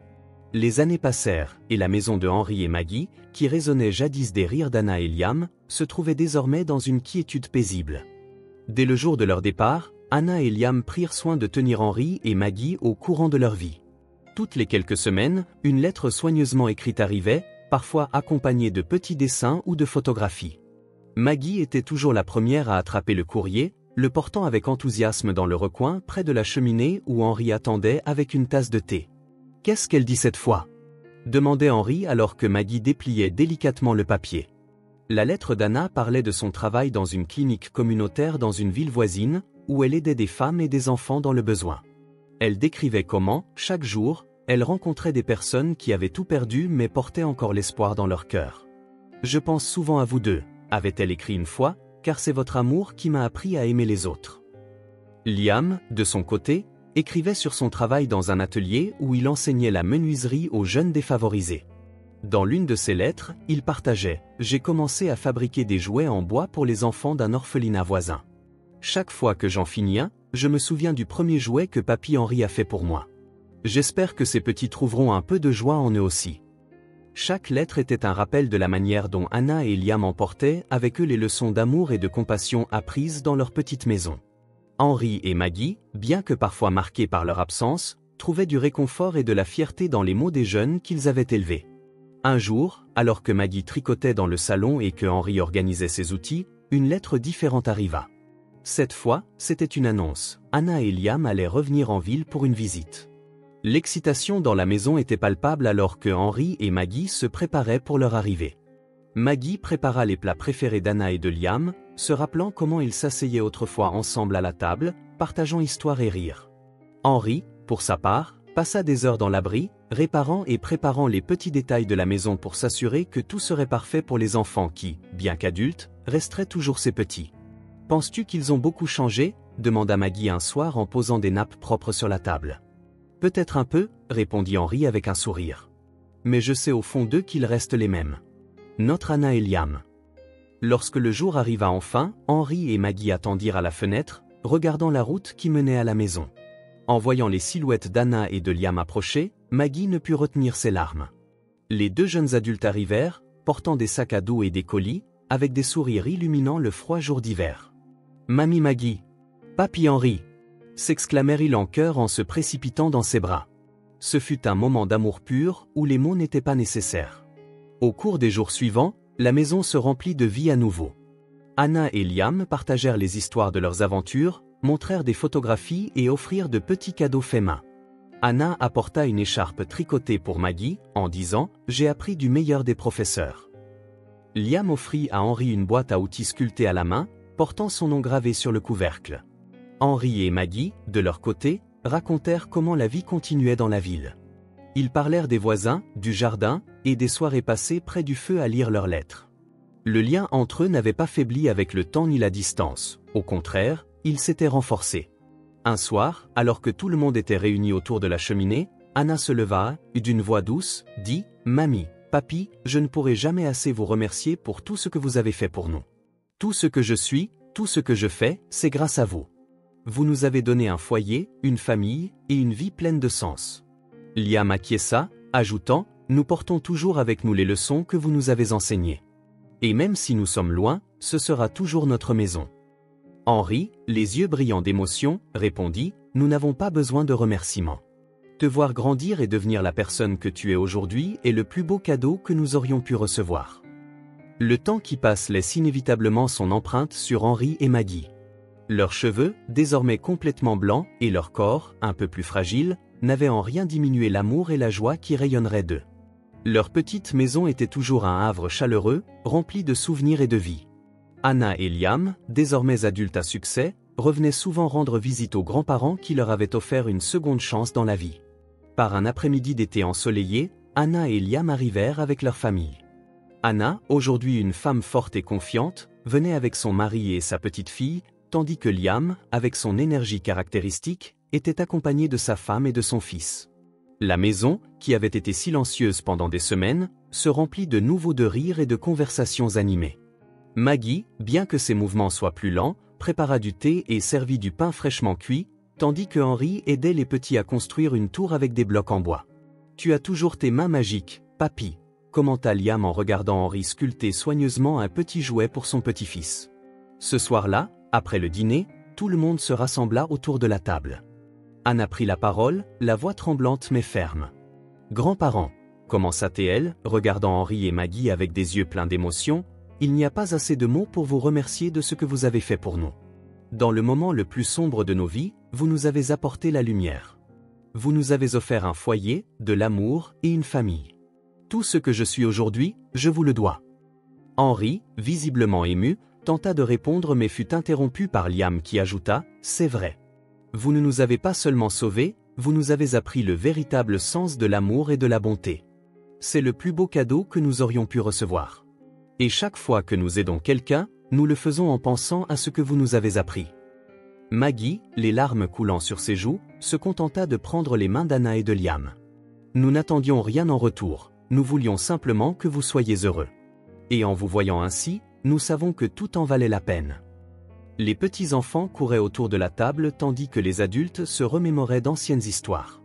Les années passèrent, et la maison de Henry et Maggie, qui résonnait jadis des rires d'Anna et Liam, se trouvait désormais dans une quiétude paisible. Dès le jour de leur départ, Anna et Liam prirent soin de tenir Henry et Maggie au courant de leur vie. Toutes les quelques semaines, une lettre soigneusement écrite arrivait, parfois accompagnée de petits dessins ou de photographies. Maggie était toujours la première à attraper le courrier, le portant avec enthousiasme dans le recoin près de la cheminée où Henry attendait avec une tasse de thé. « Qu'est-ce qu'elle dit cette fois ?» demandait Henry alors que Maggie dépliait délicatement le papier. La lettre d'Anna parlait de son travail dans une clinique communautaire dans une ville voisine, où elle aidait des femmes et des enfants dans le besoin. Elle décrivait comment, chaque jour, elle rencontrait des personnes qui avaient tout perdu mais portaient encore l'espoir dans leur cœur. « Je pense souvent à vous deux, » avait-elle écrit une fois, « car c'est votre amour qui m'a appris à aimer les autres. » Liam, de son côté, écrivait sur son travail dans un atelier où il enseignait la menuiserie aux jeunes défavorisés. Dans l'une de ses lettres, il partageait « J'ai commencé à fabriquer des jouets en bois pour les enfants d'un orphelinat voisin. Chaque fois que j'en finis un, je me souviens du premier jouet que Papy Henry a fait pour moi. J'espère que ces petits trouveront un peu de joie en eux aussi. » Chaque lettre était un rappel de la manière dont Anna et Liam emportaient avec eux les leçons d'amour et de compassion apprises dans leur petite maison. Henry et Maggie, bien que parfois marqués par leur absence, trouvaient du réconfort et de la fierté dans les mots des jeunes qu'ils avaient élevés. Un jour, alors que Maggie tricotait dans le salon et que Henry organisait ses outils, une lettre différente arriva. Cette fois, c'était une annonce. Anna et Liam allaient revenir en ville pour une visite. L'excitation dans la maison était palpable alors que Henry et Maggie se préparaient pour leur arrivée. Maggie prépara les plats préférés d'Anna et de Liam, se rappelant comment ils s'asseyaient autrefois ensemble à la table, partageant histoire et rire. Henry, pour sa part, passa des heures dans l'abri, réparant et préparant les petits détails de la maison pour s'assurer que tout serait parfait pour les enfants qui, bien qu'adultes, resteraient toujours ses petits. « Penses-tu qu'ils ont beaucoup changé ?» demanda Maggie un soir en posant des nappes propres sur la table. « Peut-être un peu, » répondit Henry avec un sourire. « Mais je sais au fond d'eux qu'ils restent les mêmes. Notre Anna et Liam. » Lorsque le jour arriva enfin, Henry et Maggie attendirent à la fenêtre, regardant la route qui menait à la maison. En voyant les silhouettes d'Anna et de Liam approcher, Maggie ne put retenir ses larmes. Les deux jeunes adultes arrivèrent, portant des sacs à dos et des colis, avec des sourires illuminant le froid jour d'hiver. « Mamie Maggie, Papy Henry !» s'exclamèrent-ils en chœur en se précipitant dans ses bras. Ce fut un moment d'amour pur où les mots n'étaient pas nécessaires. Au cours des jours suivants, la maison se remplit de vie à nouveau. Anna et Liam partagèrent les histoires de leurs aventures, montrèrent des photographies et offrirent de petits cadeaux faits main. Anna apporta une écharpe tricotée pour Maggie, en disant « J'ai appris du meilleur des professeurs ». Liam offrit à Henry une boîte à outils sculptée à la main, portant son nom gravé sur le couvercle. Henry et Maggie, de leur côté, racontèrent comment la vie continuait dans la ville. Ils parlèrent des voisins, du jardin, et des soirées passées près du feu à lire leurs lettres. Le lien entre eux n'avait pas faibli avec le temps ni la distance, au contraire, il s'était renforcé. Un soir, alors que tout le monde était réuni autour de la cheminée, Anna se leva, et d'une voix douce, dit « Mamie, Papy, je ne pourrai jamais assez vous remercier pour tout ce que vous avez fait pour nous. Tout ce que je suis, tout ce que je fais, c'est grâce à vous. Vous nous avez donné un foyer, une famille, et une vie pleine de sens. » Liam acquiesça, ajoutant « Nous portons toujours avec nous les leçons que vous nous avez enseignées. Et même si nous sommes loin, ce sera toujours notre maison. » Henry, les yeux brillants d'émotion, répondit « Nous n'avons pas besoin de remerciements. Te voir grandir et devenir la personne que tu es aujourd'hui est le plus beau cadeau que nous aurions pu recevoir. » Le temps qui passe laisse inévitablement son empreinte sur Henry et Maggie. Leurs cheveux, désormais complètement blancs, et leur corps, un peu plus fragile, n'avaient en rien diminué l'amour et la joie qui rayonneraient d'eux. Leur petite maison était toujours un havre chaleureux, rempli de souvenirs et de vie. Anna et Liam, désormais adultes à succès, revenaient souvent rendre visite aux grands-parents qui leur avaient offert une seconde chance dans la vie. Par un après-midi d'été ensoleillé, Anna et Liam arrivèrent avec leur famille. Anna, aujourd'hui une femme forte et confiante, venait avec son mari et sa petite-fille, tandis que Liam, avec son énergie caractéristique, était accompagné de sa femme et de son fils. La maison, qui avait été silencieuse pendant des semaines, se remplit de nouveau de rires et de conversations animées. Maggie, bien que ses mouvements soient plus lents, prépara du thé et servit du pain fraîchement cuit, tandis que Henry aidait les petits à construire une tour avec des blocs en bois. « Tu as toujours tes mains magiques, papy », commenta Liam en regardant Henry sculpter soigneusement un petit jouet pour son petit-fils. Ce soir-là, après le dîner, tout le monde se rassembla autour de la table. Anna prit la parole, la voix tremblante mais ferme. « Grands-parents, commença-t-elle, regardant Henry et Maggie avec des yeux pleins d'émotion, il n'y a pas assez de mots pour vous remercier de ce que vous avez fait pour nous. Dans le moment le plus sombre de nos vies, vous nous avez apporté la lumière. Vous nous avez offert un foyer, de l'amour et une famille. Tout ce que je suis aujourd'hui, je vous le dois. » Henry, visiblement ému, tenta de répondre mais fut interrompu par Liam qui ajouta « C'est vrai. Vous ne nous avez pas seulement sauvés, vous nous avez appris le véritable sens de l'amour et de la bonté. C'est le plus beau cadeau que nous aurions pu recevoir. Et chaque fois que nous aidons quelqu'un, nous le faisons en pensant à ce que vous nous avez appris. » Maggie, les larmes coulant sur ses joues, se contenta de prendre les mains d'Anna et de Liam. « Nous n'attendions rien en retour, nous voulions simplement que vous soyez heureux. Et en vous voyant ainsi, nous savons que tout en valait la peine. » Les petits-enfants couraient autour de la table tandis que les adultes se remémoraient d'anciennes histoires.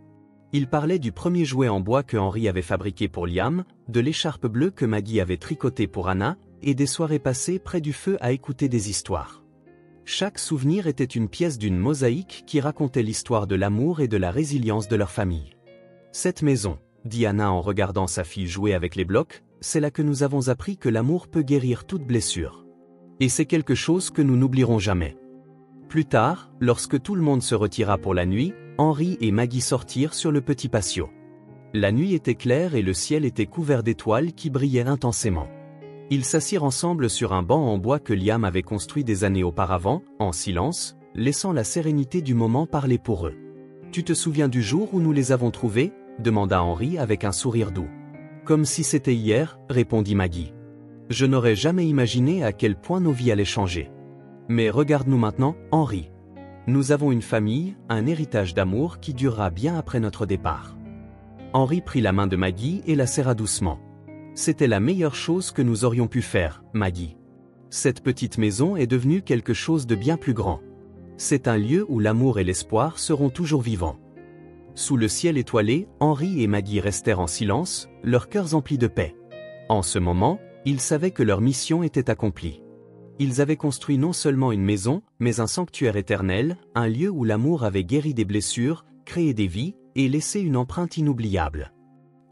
Ils parlaient du premier jouet en bois que Henry avait fabriqué pour Liam, de l'écharpe bleue que Maggie avait tricotée pour Anna, et des soirées passées près du feu à écouter des histoires. Chaque souvenir était une pièce d'une mosaïque qui racontait l'histoire de l'amour et de la résilience de leur famille. « Cette maison, » dit Anna en regardant sa fille jouer avec les blocs, « c'est là que nous avons appris que l'amour peut guérir toute blessure. Et c'est quelque chose que nous n'oublierons jamais. » Plus tard, lorsque tout le monde se retira pour la nuit, Henry et Maggie sortirent sur le petit patio. La nuit était claire et le ciel était couvert d'étoiles qui brillaient intensément. Ils s'assirent ensemble sur un banc en bois que Liam avait construit des années auparavant, en silence, laissant la sérénité du moment parler pour eux. « Tu te souviens du jour où nous les avons trouvés ?» demanda Henry avec un sourire doux. « Comme si c'était hier, » répondit Maggie. « Je n'aurais jamais imaginé à quel point nos vies allaient changer. Mais regarde-nous maintenant, Henry. Nous avons une famille, un héritage d'amour qui durera bien après notre départ. » Henry prit la main de Maggie et la serra doucement. « C'était la meilleure chose que nous aurions pu faire, Maggie. Cette petite maison est devenue quelque chose de bien plus grand. C'est un lieu où l'amour et l'espoir seront toujours vivants. » Sous le ciel étoilé, Henry et Maggie restèrent en silence, leurs cœurs emplis de paix. En ce moment, ils savaient que leur mission était accomplie. Ils avaient construit non seulement une maison, mais un sanctuaire éternel, un lieu où l'amour avait guéri des blessures, créé des vies, et laissé une empreinte inoubliable.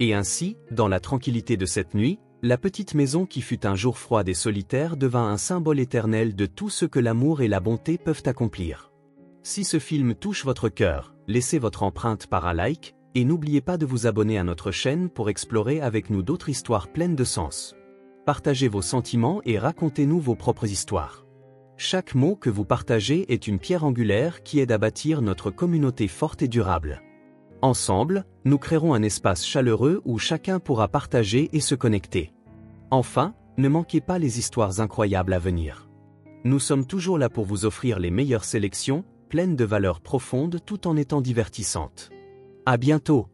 Et ainsi, dans la tranquillité de cette nuit, la petite maison qui fut un jour froide et solitaire devint un symbole éternel de tout ce que l'amour et la bonté peuvent accomplir. Si ce film touche votre cœur, laissez votre empreinte par un like, et n'oubliez pas de vous abonner à notre chaîne pour explorer avec nous d'autres histoires pleines de sens. Partagez vos sentiments et racontez-nous vos propres histoires. Chaque mot que vous partagez est une pierre angulaire qui aide à bâtir notre communauté forte et durable. Ensemble, nous créerons un espace chaleureux où chacun pourra partager et se connecter. Enfin, ne manquez pas les histoires incroyables à venir. Nous sommes toujours là pour vous offrir les meilleures sélections, pleines de valeurs profondes tout en étant divertissantes. À bientôt!